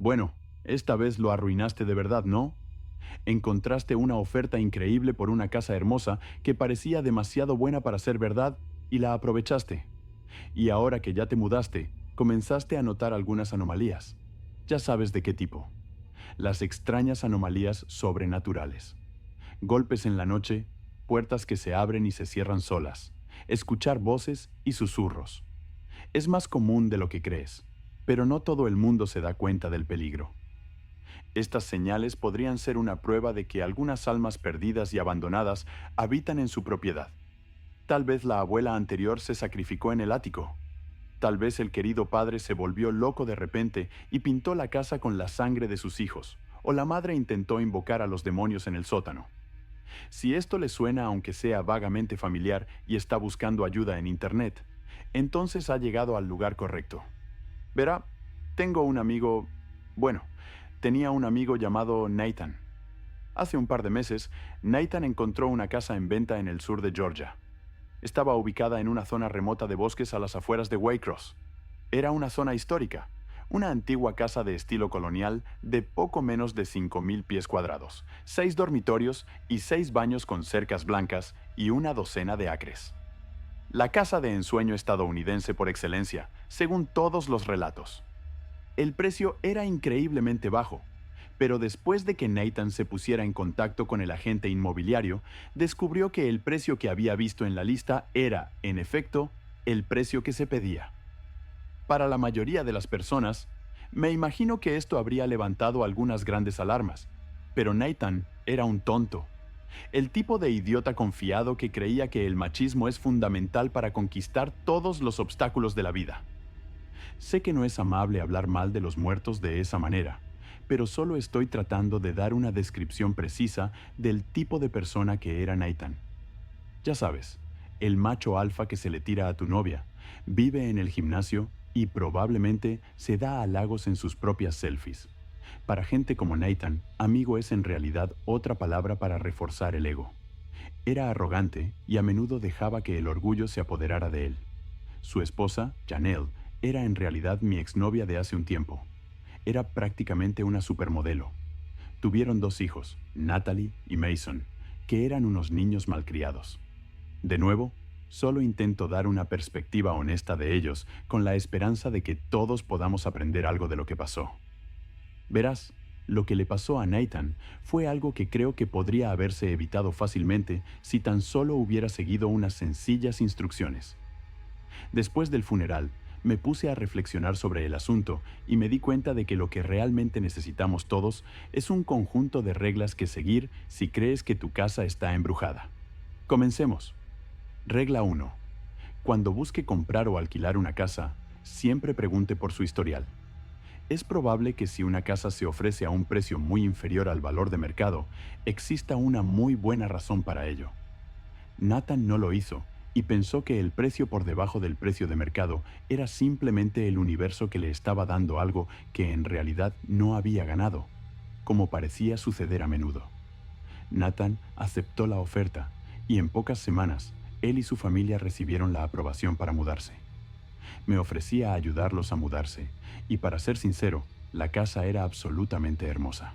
Bueno, esta vez lo arruinaste de verdad, ¿no? Encontraste una oferta increíble por una casa hermosa que parecía demasiado buena para ser verdad y la aprovechaste. Y ahora que ya te mudaste, comenzaste a notar algunas anomalías. Ya sabes de qué tipo. Las extrañas anomalías sobrenaturales. Golpes en la noche, puertas que se abren y se cierran solas, escuchar voces y susurros. Es más común de lo que crees, pero no todo el mundo se da cuenta del peligro. Estas señales podrían ser una prueba de que algunas almas perdidas y abandonadas habitan en su propiedad. Tal vez la abuela anterior se sacrificó en el ático. Tal vez el querido padre se volvió loco de repente y pintó la casa con la sangre de sus hijos, o la madre intentó invocar a los demonios en el sótano. Si esto le suena aunque sea vagamente familiar y está buscando ayuda en Internet, entonces ha llegado al lugar correcto. Verá, tengo un amigo, bueno, tenía un amigo llamado Nathan. Hace un par de meses, Nathan encontró una casa en venta en el sur de Georgia. Estaba ubicada en una zona remota de bosques a las afueras de Waycross. Era una zona histórica, una antigua casa de estilo colonial de poco menos de 5.000 pies cuadrados, 6 dormitorios y 6 baños con cercas blancas y una docena de acres. La casa de ensueño estadounidense por excelencia, según todos los relatos. El precio era increíblemente bajo, pero después de que Nathan se pusiera en contacto con el agente inmobiliario, descubrió que el precio que había visto en la lista era, en efecto, el precio que se pedía. Para la mayoría de las personas, me imagino que esto habría levantado algunas grandes alarmas, pero Nathan era un tonto. El tipo de idiota confiado que creía que el machismo es fundamental para conquistar todos los obstáculos de la vida. Sé que no es amable hablar mal de los muertos de esa manera, pero solo estoy tratando de dar una descripción precisa del tipo de persona que era Nathan. Ya sabes, el macho alfa que se le tira a tu novia, vive en el gimnasio y probablemente se da halagos en sus propias selfies. Para gente como Nathan, amigo es en realidad otra palabra para reforzar el ego. Era arrogante y a menudo dejaba que el orgullo se apoderara de él. Su esposa, Janelle, era en realidad mi exnovia de hace un tiempo. Era prácticamente una supermodelo. Tuvieron 2 hijos, Natalie y Mason, que eran unos niños malcriados. De nuevo, solo intento dar una perspectiva honesta de ellos con la esperanza de que todos podamos aprender algo de lo que pasó. Verás, lo que le pasó a Nathan fue algo que creo que podría haberse evitado fácilmente si tan solo hubiera seguido unas sencillas instrucciones. Después del funeral, me puse a reflexionar sobre el asunto y me di cuenta de que lo que realmente necesitamos todos es un conjunto de reglas que seguir si crees que tu casa está embrujada. Comencemos. Regla 1. Cuando busque comprar o alquilar una casa, siempre pregunte por su historial. Es probable que si una casa se ofrece a un precio muy inferior al valor de mercado, exista una muy buena razón para ello. Nathan no lo hizo y pensó que el precio por debajo del precio de mercado era simplemente el universo que le estaba dando algo que en realidad no había ganado, como parecía suceder a menudo. Nathan aceptó la oferta y en pocas semanas, él y su familia recibieron la aprobación para mudarse. Me ofrecí a ayudarlos a mudarse y, para ser sincero, la casa era absolutamente hermosa.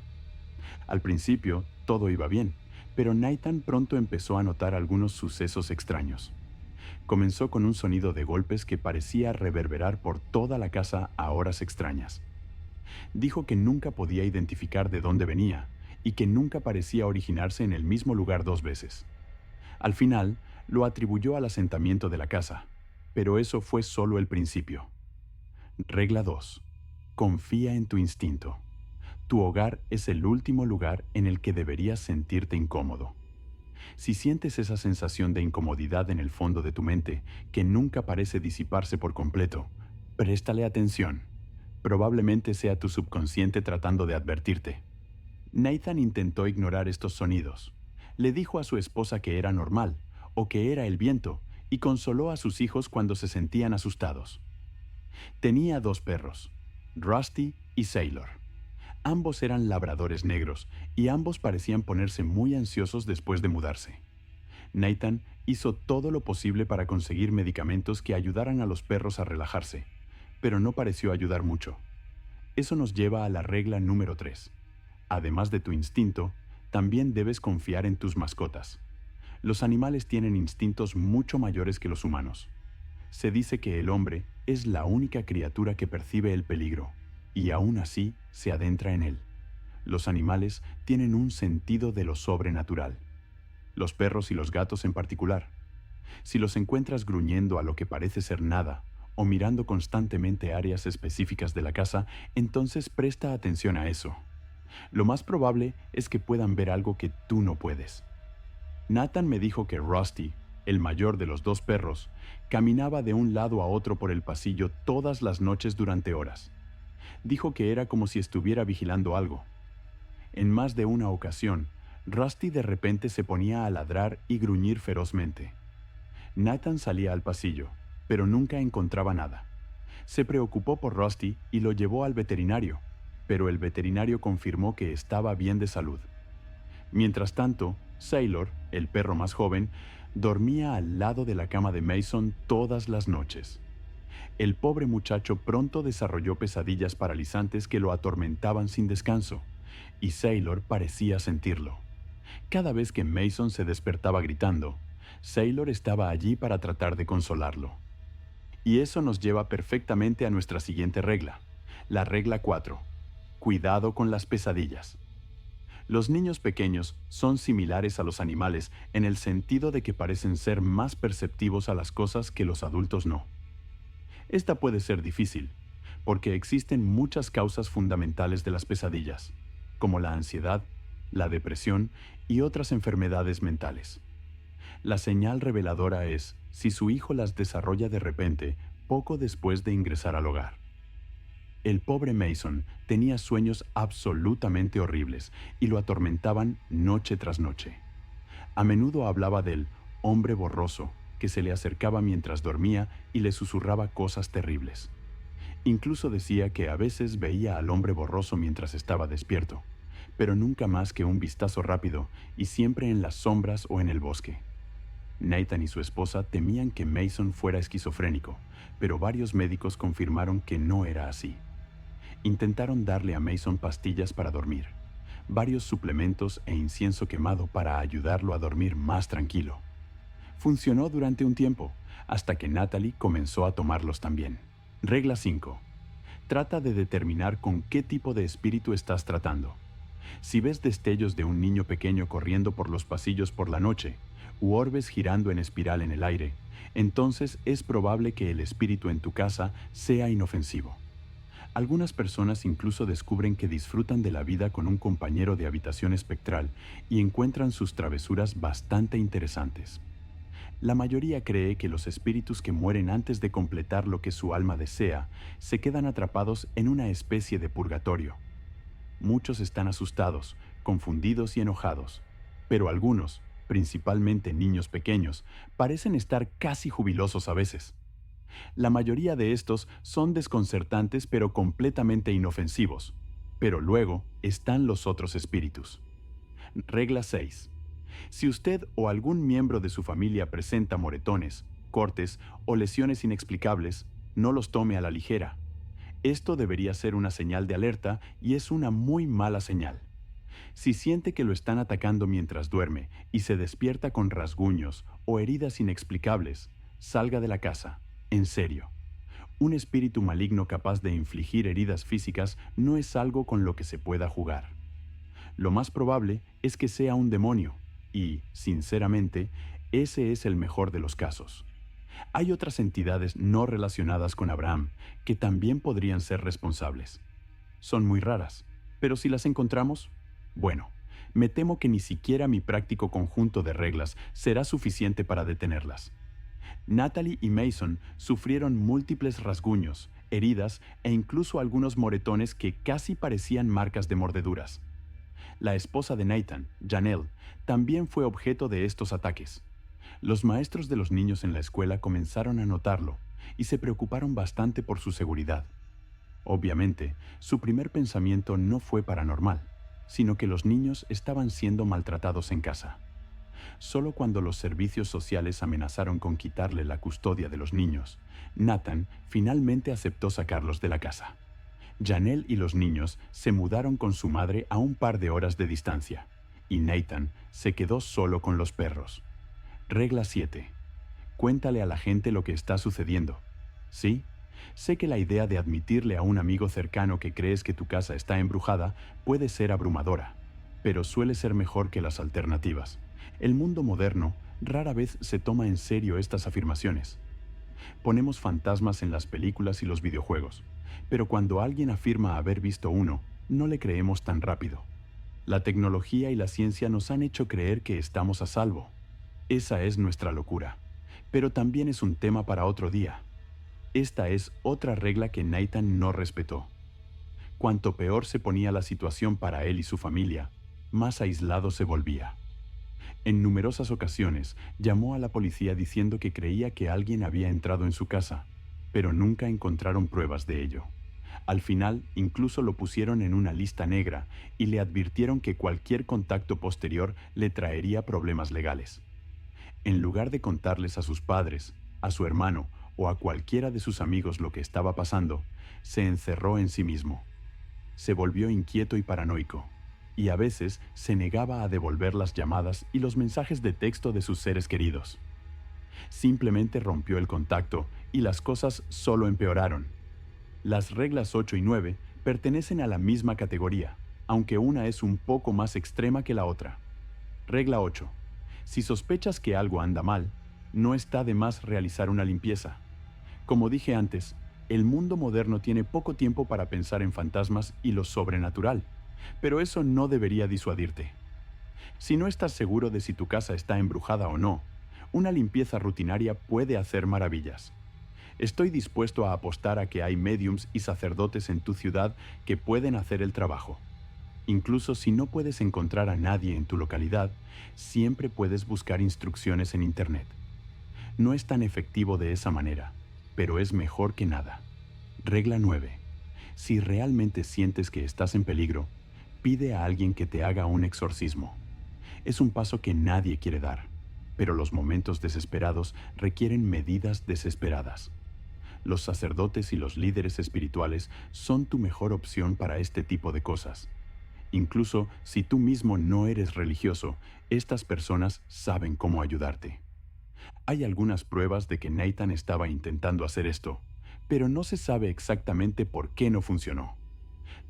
Al principio, todo iba bien, pero Nathan pronto empezó a notar algunos sucesos extraños. Comenzó con un sonido de golpes que parecía reverberar por toda la casa a horas extrañas. Dijo que nunca podía identificar de dónde venía y que nunca parecía originarse en el mismo lugar 2 veces. Al final, lo atribuyó al asentamiento de la casa, pero eso fue solo el principio. Regla 2. Confía en tu instinto. Tu hogar es el último lugar en el que deberías sentirte incómodo. Si sientes esa sensación de incomodidad en el fondo de tu mente, que nunca parece disiparse por completo, préstale atención. Probablemente sea tu subconsciente tratando de advertirte. Nathan intentó ignorar estos sonidos. Le dijo a su esposa que era normal, o que era el viento, y consoló a sus hijos cuando se sentían asustados. Tenía 2 perros, Rusty y Sailor. Ambos eran labradores negros, y ambos parecían ponerse muy ansiosos después de mudarse. Nathan hizo todo lo posible para conseguir medicamentos que ayudaran a los perros a relajarse, pero no pareció ayudar mucho. Eso nos lleva a la regla número 3. Además de tu instinto, también debes confiar en tus mascotas. Los animales tienen instintos mucho mayores que los humanos. Se dice que el hombre es la única criatura que percibe el peligro, y aún así se adentra en él. Los animales tienen un sentido de lo sobrenatural. Los perros y los gatos en particular. Si los encuentras gruñendo a lo que parece ser nada, o mirando constantemente áreas específicas de la casa, entonces presta atención a eso. Lo más probable es que puedan ver algo que tú no puedes. Nathan me dijo que Rusty, el mayor de los dos perros, caminaba de un lado a otro por el pasillo todas las noches durante horas. Dijo que era como si estuviera vigilando algo. En más de una ocasión, Rusty de repente se ponía a ladrar y gruñir ferozmente. Nathan salía al pasillo, pero nunca encontraba nada. Se preocupó por Rusty y lo llevó al veterinario, pero el veterinario confirmó que estaba bien de salud. Mientras tanto, Sailor, el perro más joven, dormía al lado de la cama de Mason todas las noches. El pobre muchacho pronto desarrolló pesadillas paralizantes que lo atormentaban sin descanso, y Sailor parecía sentirlo. Cada vez que Mason se despertaba gritando, Sailor estaba allí para tratar de consolarlo. Y eso nos lleva perfectamente a nuestra siguiente regla, la regla 4. Cuidado con las pesadillas. Los niños pequeños son similares a los animales en el sentido de que parecen ser más perceptivos a las cosas que los adultos no. Esta puede ser difícil, porque existen muchas causas fundamentales de las pesadillas, como la ansiedad, la depresión y otras enfermedades mentales. La señal reveladora es si su hijo las desarrolla de repente, poco después de ingresar al hogar. El pobre Mason tenía sueños absolutamente horribles y lo atormentaban noche tras noche. A menudo hablaba del hombre borroso que se le acercaba mientras dormía y le susurraba cosas terribles. Incluso decía que a veces veía al hombre borroso mientras estaba despierto, pero nunca más que un vistazo rápido y siempre en las sombras o en el bosque. Nathan y su esposa temían que Mason fuera esquizofrénico, pero varios médicos confirmaron que no era así. Intentaron darle a Mason pastillas para dormir, varios suplementos e incienso quemado para ayudarlo a dormir más tranquilo. Funcionó durante un tiempo, hasta que Natalie comenzó a tomarlos también. Regla 5. Trata de determinar con qué tipo de espíritu estás tratando. Si ves destellos de un niño pequeño corriendo por los pasillos por la noche, u orbes girando en espiral en el aire, entonces es probable que el espíritu en tu casa sea inofensivo. Algunas personas incluso descubren que disfrutan de la vida con un compañero de habitación espectral y encuentran sus travesuras bastante interesantes. La mayoría cree que los espíritus que mueren antes de completar lo que su alma desea se quedan atrapados en una especie de purgatorio. Muchos están asustados, confundidos y enojados, pero algunos, principalmente niños pequeños, parecen estar casi jubilosos a veces. La mayoría de estos son desconcertantes pero completamente inofensivos, pero luego están los otros espíritus. Regla 6. Si usted o algún miembro de su familia presenta moretones, cortes o lesiones inexplicables, no los tome a la ligera. Esto debería ser una señal de alerta y es una muy mala señal. Si siente que lo están atacando mientras duerme y se despierta con rasguños o heridas inexplicables, salga de la casa, en serio. Un espíritu maligno capaz de infligir heridas físicas no es algo con lo que se pueda jugar. Lo más probable es que sea un demonio y, sinceramente, ese es el mejor de los casos. Hay otras entidades no relacionadas con Abraham que también podrían ser responsables. Son muy raras, pero si las encontramos, bueno, me temo que ni siquiera mi práctico conjunto de reglas será suficiente para detenerlas. Natalie y Mason sufrieron múltiples rasguños, heridas e incluso algunos moretones que casi parecían marcas de mordeduras. La esposa de Nathan, Janelle, también fue objeto de estos ataques. Los maestros de los niños en la escuela comenzaron a notarlo y se preocuparon bastante por su seguridad. Obviamente, su primer pensamiento no fue paranormal, sino que los niños estaban siendo maltratados en casa. Solo cuando los servicios sociales amenazaron con quitarle la custodia de los niños, Nathan finalmente aceptó sacarlos de la casa. Janelle y los niños se mudaron con su madre a un par de horas de distancia, y Nathan se quedó solo con los perros. Regla 7. Cuéntale a la gente lo que está sucediendo. Sí, sé que la idea de admitirle a un amigo cercano que crees que tu casa está embrujada puede ser abrumadora, pero suele ser mejor que las alternativas. El mundo moderno rara vez se toma en serio estas afirmaciones. Ponemos fantasmas en las películas y los videojuegos, pero cuando alguien afirma haber visto uno, no le creemos tan rápido. La tecnología y la ciencia nos han hecho creer que estamos a salvo. Esa es nuestra locura, pero también es un tema para otro día. Esta es otra regla que Nathan no respetó. Cuanto peor se ponía la situación para él y su familia, más aislado se volvía. En numerosas ocasiones llamó a la policía diciendo que creía que alguien había entrado en su casa, pero nunca encontraron pruebas de ello. Al final, incluso lo pusieron en una lista negra y le advirtieron que cualquier contacto posterior le traería problemas legales. En lugar de contarles a sus padres, a su hermano o a cualquiera de sus amigos lo que estaba pasando, se encerró en sí mismo. Se volvió inquieto y paranoico, y a veces se negaba a devolver las llamadas y los mensajes de texto de sus seres queridos. Simplemente rompió el contacto y las cosas solo empeoraron. Las reglas 8 y 9 pertenecen a la misma categoría, aunque una es un poco más extrema que la otra. Regla 8. Si sospechas que algo anda mal, no está de más realizar una limpieza. Como dije antes, el mundo moderno tiene poco tiempo para pensar en fantasmas y lo sobrenatural, pero eso no debería disuadirte. Si no estás seguro de si tu casa está embrujada o no, una limpieza rutinaria puede hacer maravillas. Estoy dispuesto a apostar a que hay médiums y sacerdotes en tu ciudad que pueden hacer el trabajo. Incluso si no puedes encontrar a nadie en tu localidad, siempre puedes buscar instrucciones en Internet. No es tan efectivo de esa manera, pero es mejor que nada. Regla 9. Si realmente sientes que estás en peligro, pide a alguien que te haga un exorcismo. Es un paso que nadie quiere dar, pero los momentos desesperados requieren medidas desesperadas. Los sacerdotes y los líderes espirituales son tu mejor opción para este tipo de cosas. Incluso si tú mismo no eres religioso, estas personas saben cómo ayudarte. Hay algunas pruebas de que Nathan estaba intentando hacer esto, pero no se sabe exactamente por qué no funcionó.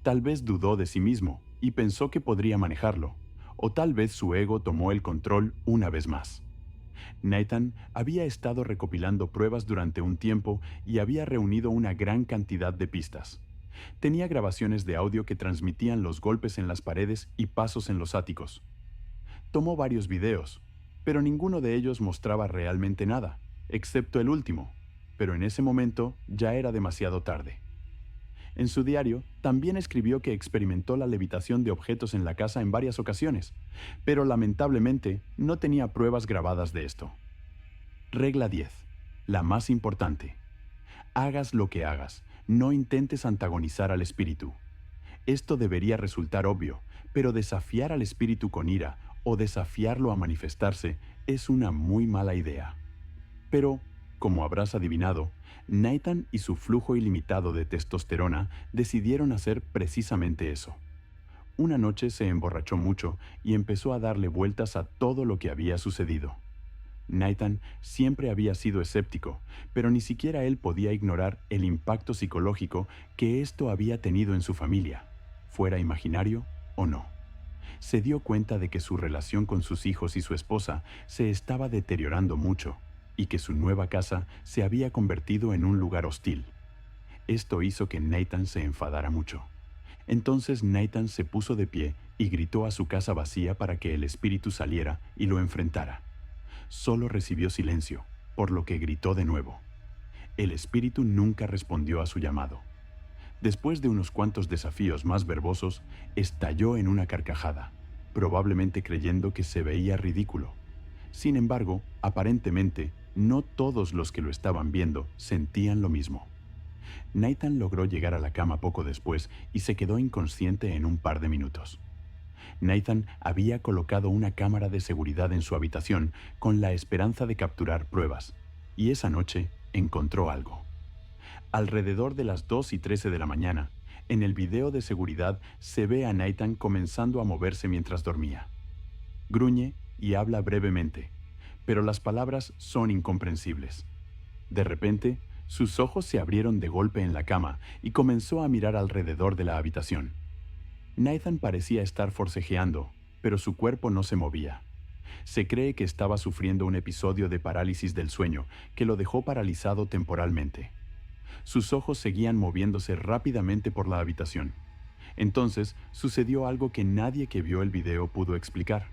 Tal vez dudó de sí mismo y pensó que podría manejarlo, o tal vez su ego tomó el control una vez más. Nathan había estado recopilando pruebas durante un tiempo y había reunido una gran cantidad de pistas. Tenía grabaciones de audio que transmitían los golpes en las paredes y pasos en los áticos. Tomó varios videos, pero ninguno de ellos mostraba realmente nada, excepto el último, pero en ese momento ya era demasiado tarde. En su diario, también escribió que experimentó la levitación de objetos en la casa en varias ocasiones, pero lamentablemente no tenía pruebas grabadas de esto. Regla 10. La más importante. Hagas lo que hagas, no intentes antagonizar al espíritu. Esto debería resultar obvio, pero desafiar al espíritu con ira o desafiarlo a manifestarse es una muy mala idea. Pero, como habrás adivinado, Nathan y su flujo ilimitado de testosterona decidieron hacer precisamente eso. Una noche se emborrachó mucho y empezó a darle vueltas a todo lo que había sucedido. Nathan siempre había sido escéptico, pero ni siquiera él podía ignorar el impacto psicológico que esto había tenido en su familia, fuera imaginario o no. Se dio cuenta de que su relación con sus hijos y su esposa se estaba deteriorando mucho y que su nueva casa se había convertido en un lugar hostil. Esto hizo que Nathan se enfadara mucho. Entonces Nathan se puso de pie y gritó a su casa vacía para que el espíritu saliera y lo enfrentara. Solo recibió silencio, por lo que gritó de nuevo. El espíritu nunca respondió a su llamado. Después de unos cuantos desafíos más verbosos, estalló en una carcajada, probablemente creyendo que se veía ridículo. Sin embargo, aparentemente, no todos los que lo estaban viendo sentían lo mismo. Nathan logró llegar a la cama poco después y se quedó inconsciente en un par de minutos. Nathan había colocado una cámara de seguridad en su habitación con la esperanza de capturar pruebas, y esa noche encontró algo. Alrededor de las 2:13 de la mañana, En el video de seguridad se ve a Nathan comenzando a moverse mientras dormía. Gruñe y habla brevemente, pero las palabras son incomprensibles. De repente, sus ojos se abrieron de golpe en la cama y comenzó a mirar alrededor de la habitación. Nathan parecía estar forcejeando, pero su cuerpo no se movía. Se cree que estaba sufriendo un episodio de parálisis del sueño que lo dejó paralizado temporalmente. Sus ojos seguían moviéndose rápidamente por la habitación. Entonces sucedió algo que nadie que vio el video pudo explicar.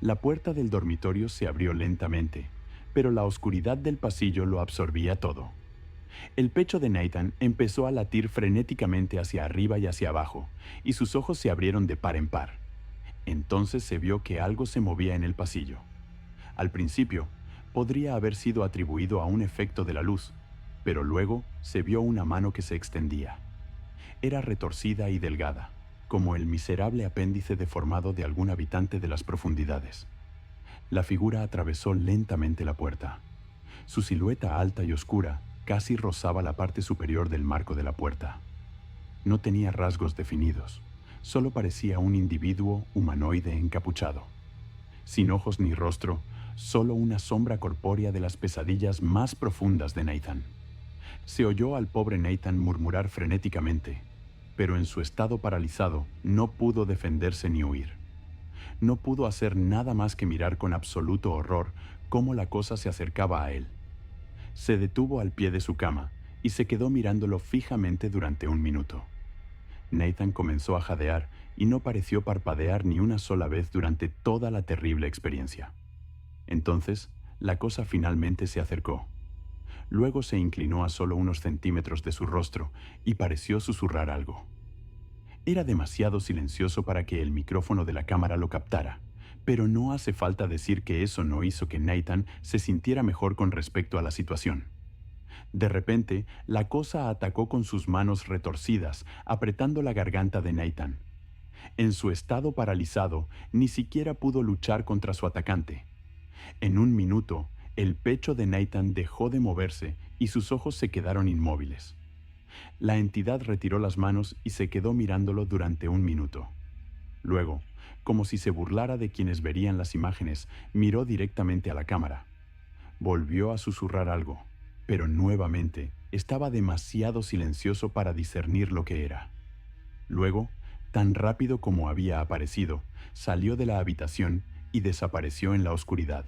La puerta del dormitorio se abrió lentamente, pero la oscuridad del pasillo lo absorbía todo. El pecho de Nathan empezó a latir frenéticamente hacia arriba y hacia abajo, y sus ojos se abrieron de par en par. Entonces se vio que algo se movía en el pasillo. Al principio, podría haber sido atribuido a un efecto de la luz, pero luego se vio una mano que se extendía. Era retorcida y delgada, como el miserable apéndice deformado de algún habitante de las profundidades. La figura atravesó lentamente la puerta. Su silueta alta y oscura casi rozaba la parte superior del marco de la puerta. No tenía rasgos definidos, solo parecía un individuo humanoide encapuchado. Sin ojos ni rostro, solo una sombra corpórea de las pesadillas más profundas de Nathan. Se oyó al pobre Nathan murmurar frenéticamente, pero en su estado paralizado no pudo defenderse ni huir. No pudo hacer nada más que mirar con absoluto horror cómo la cosa se acercaba a él. Se detuvo al pie de su cama y se quedó mirándolo fijamente durante un minuto. Nathan comenzó a jadear y no pareció parpadear ni una sola vez durante toda la terrible experiencia. Entonces, la cosa finalmente se acercó. Luego se inclinó a solo unos centímetros de su rostro y pareció susurrar algo. Era demasiado silencioso para que el micrófono de la cámara lo captara, pero no hace falta decir que eso no hizo que Nathan se sintiera mejor con respecto a la situación. De repente, la cosa atacó con sus manos retorcidas, apretando la garganta de Nathan. En su estado paralizado, ni siquiera pudo luchar contra su atacante. En un minuto, el pecho de Nathan dejó de moverse y sus ojos se quedaron inmóviles. La entidad retiró las manos y se quedó mirándolo durante un minuto. Luego, como si se burlara de quienes verían las imágenes, miró directamente a la cámara. Volvió a susurrar algo, pero nuevamente estaba demasiado silencioso para discernir lo que era. Luego, tan rápido como había aparecido, salió de la habitación y desapareció en la oscuridad.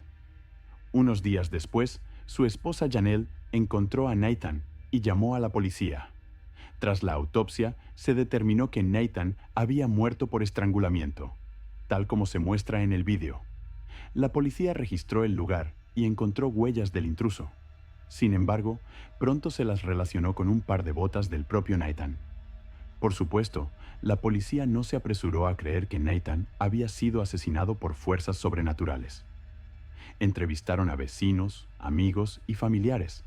Unos días después, su esposa Janelle encontró a Nathan y llamó a la policía. Tras la autopsia, se determinó que Nathan había muerto por estrangulamiento, tal como se muestra en el vídeo. La policía registró el lugar y encontró huellas del intruso. Sin embargo, pronto se las relacionó con un par de botas del propio Nathan. Por supuesto, la policía no se apresuró a creer que Nathan había sido asesinado por fuerzas sobrenaturales. Entrevistaron a vecinos, amigos y familiares,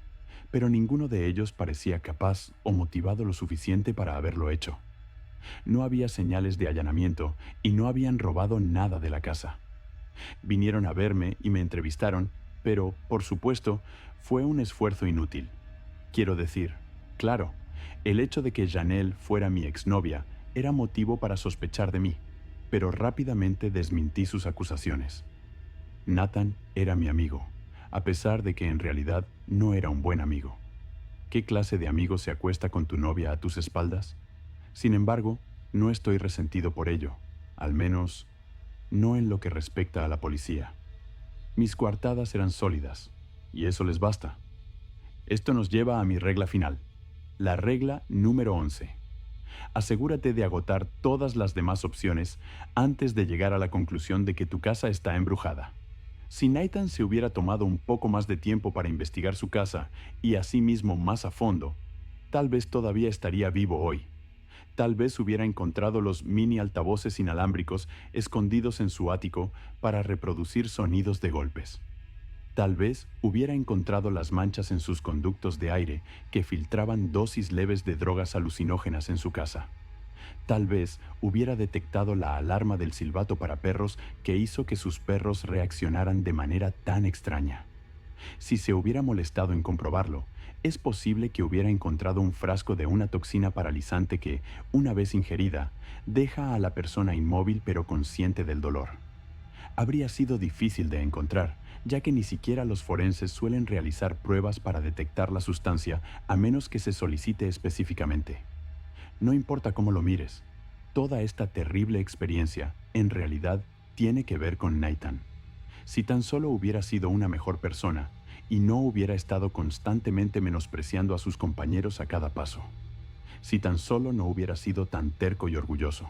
pero ninguno de ellos parecía capaz o motivado lo suficiente para haberlo hecho. No había señales de allanamiento y no habían robado nada de la casa. Vinieron a verme y me entrevistaron, pero, por supuesto, fue un esfuerzo inútil. Quiero decir, claro, el hecho de que Janelle fuera mi exnovia era motivo para sospechar de mí, pero rápidamente desmentí sus acusaciones. Nathan era mi amigo, a pesar de que en realidad no era un buen amigo. ¿Qué clase de amigo se acuesta con tu novia a tus espaldas? Sin embargo, no estoy resentido por ello, al menos no en lo que respecta a la policía. Mis coartadas eran sólidas, y eso les basta. Esto nos lleva a mi regla final, la regla número 11. Asegúrate de agotar todas las demás opciones antes de llegar a la conclusión de que tu casa está embrujada. Si Nathan se hubiera tomado un poco más de tiempo para investigar su casa y asimismo más a fondo, tal vez todavía estaría vivo hoy. Tal vez hubiera encontrado los mini altavoces inalámbricos escondidos en su ático para reproducir sonidos de golpes. Tal vez hubiera encontrado las manchas en sus conductos de aire que filtraban dosis leves de drogas alucinógenas en su casa. Tal vez hubiera detectado la alarma del silbato para perros que hizo que sus perros reaccionaran de manera tan extraña. Si se hubiera molestado en comprobarlo, es posible que hubiera encontrado un frasco de una toxina paralizante que, una vez ingerida, deja a la persona inmóvil pero consciente del dolor. Habría sido difícil de encontrar, ya que ni siquiera los forenses suelen realizar pruebas para detectar la sustancia a menos que se solicite específicamente. No importa cómo lo mires, toda esta terrible experiencia, en realidad, tiene que ver con Nathan. Si tan solo hubiera sido una mejor persona y no hubiera estado constantemente menospreciando a sus compañeros a cada paso. Si tan solo no hubiera sido tan terco y orgulloso.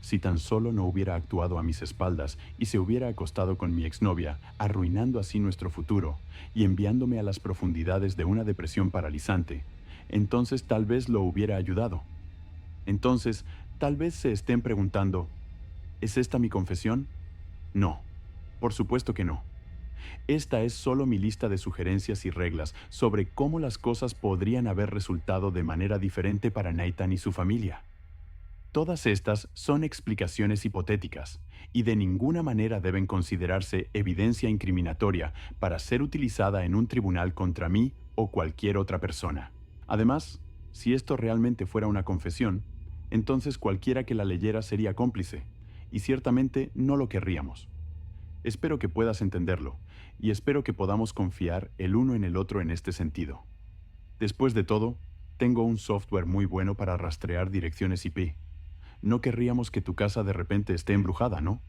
Si tan solo no hubiera actuado a mis espaldas y se hubiera acostado con mi exnovia, arruinando así nuestro futuro y enviándome a las profundidades de una depresión paralizante, entonces tal vez lo hubiera ayudado. Entonces, tal vez se estén preguntando, ¿es esta mi confesión? No, por supuesto que no. Esta es solo mi lista de sugerencias y reglas sobre cómo las cosas podrían haber resultado de manera diferente para Nathan y su familia. Todas estas son explicaciones hipotéticas y de ninguna manera deben considerarse evidencia incriminatoria para ser utilizada en un tribunal contra mí o cualquier otra persona. Además, si esto realmente fuera una confesión, entonces cualquiera que la leyera sería cómplice, y ciertamente no lo querríamos. Espero que puedas entenderlo, y espero que podamos confiar el uno en el otro en este sentido. Después de todo, tengo un software muy bueno para rastrear direcciones IP. No querríamos que tu casa de repente esté embrujada, ¿no?